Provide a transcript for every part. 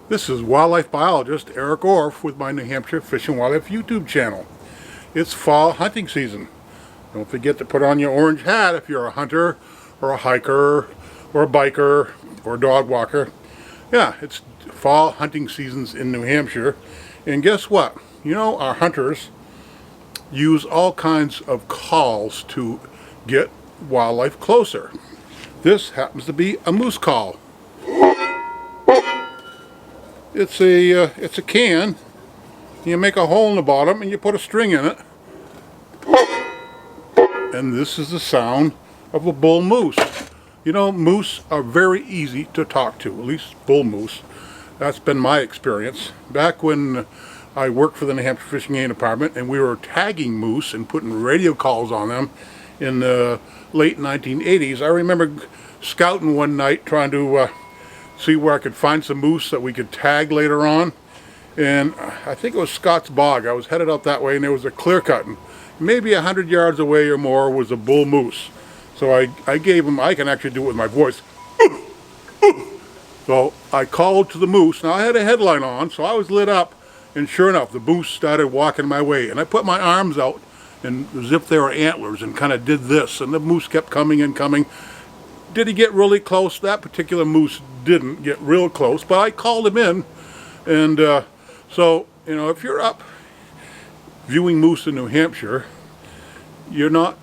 This is wildlife biologist Eric Orff with my New Hampshire Fish and Wildlife YouTube channel. It's fall hunting season. Don't forget to put on your orange hat if you're a hunter or a hiker or a biker or a dog walker. Yeah, it's fall hunting seasons in New Hampshire. And guess what? You know, our hunters use all kinds of calls to get wildlife closer. This happens to be a moose call. It's a can. You make a hole in the bottom and you put a string in it. And this is the sound of a bull moose. You know, moose are very easy to talk to, at least bull moose. That's been my experience. Back when I worked for the New Hampshire Fishing Game Department and we were tagging moose and putting radio calls on them in the late 1980s, I remember scouting one night trying to see where I could find some moose that we could tag later on. And I think it was Scott's Bog. I was headed out that way and there was a clear cut. And maybe 100 yards away or more was a bull moose. So I gave him, I can actually do it with my voice. So I called to the moose. Now I had a headline on, so I was lit up. And sure enough, the moose started walking my way. And I put my arms out and as if they were antlers and kind of did this. And the moose kept coming and coming. Did he get really close? That particular moose didn't get real close, but I called him in. And so, you know, if you're up viewing moose in New Hampshire, you're not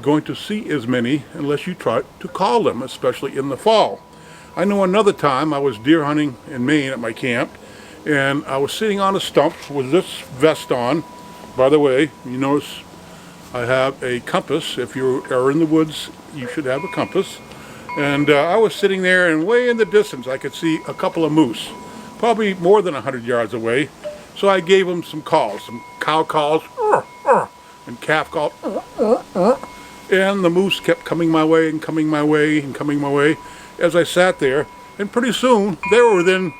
going to see as many unless you try to call them, especially in the fall. I know another time I was deer hunting in Maine at my camp, and I was sitting on a stump with this vest on. By the way, you notice I have a compass. If you are in the woods, you should have a compass. And I was sitting there, and way in the distance I could see a couple of moose, probably more than 100 yards away. So I gave them some calls, some cow calls, and calf calls, and the moose kept coming my way and coming my way and coming my way as I sat there. And pretty soon they were within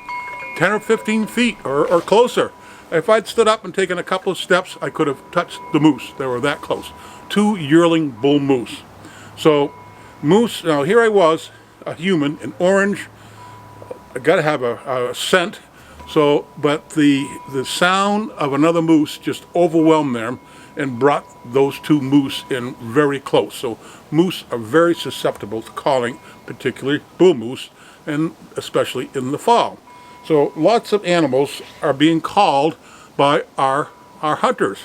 10 or 15 feet or closer. If I'd stood up and taken a couple of steps, I could have touched the moose. They were that close. 2 yearling bull moose. So moose, now here I was, a human, in orange. I gotta have a scent. So, but the sound of another moose just overwhelmed them and brought those 2 moose in very close. So moose are very susceptible to calling, particularly bull moose, and especially in the fall. So lots of animals are being called by our hunters.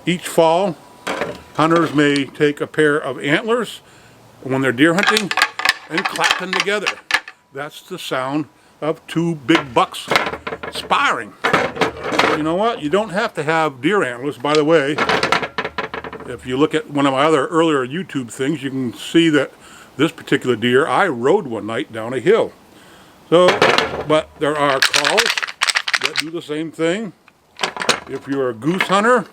Each fall, hunters may take a pair of antlers when they're deer hunting and clap them together. That's the sound of 2 big bucks sparring. You know what? You don't have to have deer antlers. By the way, if you look at one of my other earlier YouTube things, you can see that this particular deer I rode one night down a hill. So, but there are calls that do the same thing. If you're a goose hunter,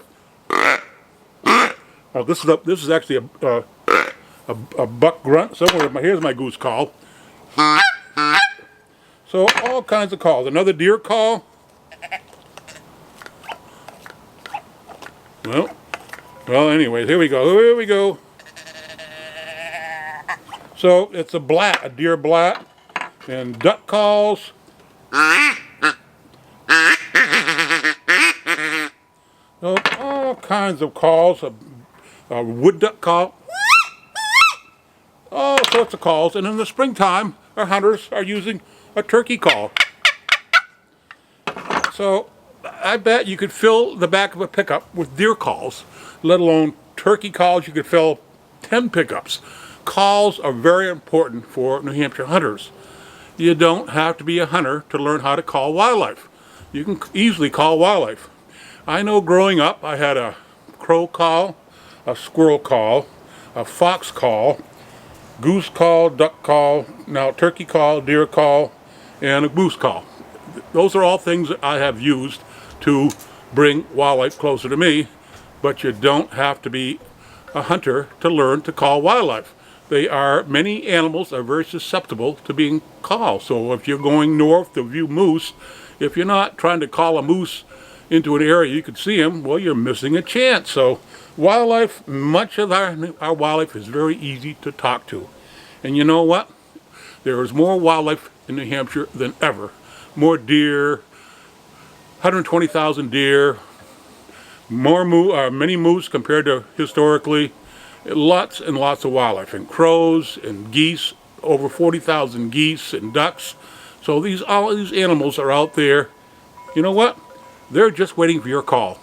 this is actually a buck grunt. Somewhere, here's my goose call. So all kinds of calls. Another deer call. Well, anyways, here we go. Here we go. So it's a blat, a deer blat. And duck calls. So all kinds of calls. A wood duck call. All sorts of calls. And in the springtime, our hunters are using a turkey call. So I bet you could fill the back of a pickup with deer calls, let alone turkey calls. You could fill 10 pickups. Calls are very important for New Hampshire hunters. You don't have to be a hunter to learn how to call wildlife. You can easily call wildlife. I know growing up I had a crow call, a squirrel call, a fox call, goose call, duck call, now turkey call, deer call, and a moose call. Those are all things that I have used to bring wildlife closer to me, but you don't have to be a hunter to learn to call wildlife. Many animals are very susceptible to being called. So if you're going north to view moose, if you're not trying to call a moose into an area you could see him, well, you're missing a chance. So wildlife, much of our wildlife is very easy to talk to. And you know what? There is more wildlife in New Hampshire than ever. More deer, 120,000 deer, many moose compared to historically. Lots and lots of wildlife, and crows and geese, over 40,000 geese and ducks. So all these animals are out there. You know what? They're just waiting for your call.